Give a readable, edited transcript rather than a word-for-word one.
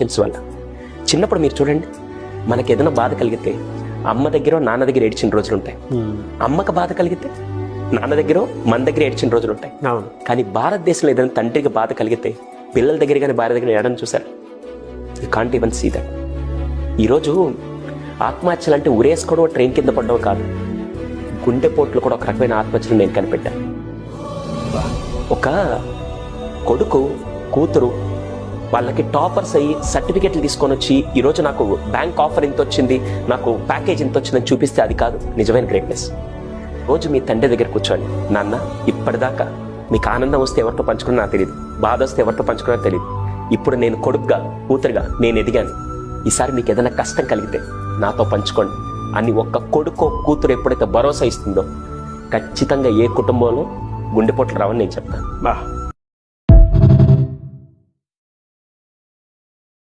తెలుసు వాళ్ళ. చిన్నప్పుడు మీరు చూడండి, మనకి ఏదైనా బాధ కలిగితే అమ్మ దగ్గర నాన్న దగ్గర ఏడ్చిన రోజులు ఉంటాయి. అమ్మకి బాధ కలిగితే నాన్న దగ్గర మన దగ్గర ఏడ్చిన రోజులు ఉంటాయి. కానీ భారతదేశంలో ఏదైనా తండ్రికి బాధ కలిగితే పిల్లల దగ్గర కానీ భార్య దగ్గర ఏడని చూసారు. You can't even see that. ఈరోజు ఆత్మహత్యలు అంటే ఉరేసుకోవడం, ట్రైన్ కింద పడడం కాదు, గుండెపోట్లు కూడా ఒక రకమైన ఆత్మహత్యలు నేను కనిపెట్టాను. ఒక కొడుకు కూతురు వాళ్ళకి టాపర్స్ అయ్యి సర్టిఫికెట్లు తీసుకొని వచ్చి ఈరోజు నాకు బ్యాంక్ ఆఫర్ ఇంత వచ్చింది, నాకు ప్యాకేజ్ ఇంత వచ్చిందని చూపిస్తే అది కాదు నిజమైన గ్రేట్నెస్. రోజు మీ తండ్రి దగ్గర కూర్చోండి, నాన్న ఇప్పటిదాకా మీకు ఆనందం వస్తే ఎవరితో పంచుకున్నా నాకు తెలియదు, బాధ వస్తే ఎవరితో పంచుకున్నా తెలియదు, ఇప్పుడు నేను కొడుకుగా కూతురుగా నేను ఎదిగాను, ఈసారి మీకు ఏదైనా కష్టం కలిగితే నాతో పంచుకోండి అని ఒక్క కొడుకో కూతురు ఎప్పుడైతే భరోసా ఇస్తుందో ఖచ్చితంగా ఏ కుటుంబంలో గుండెపోట్లు రావని నేను చెప్తాను.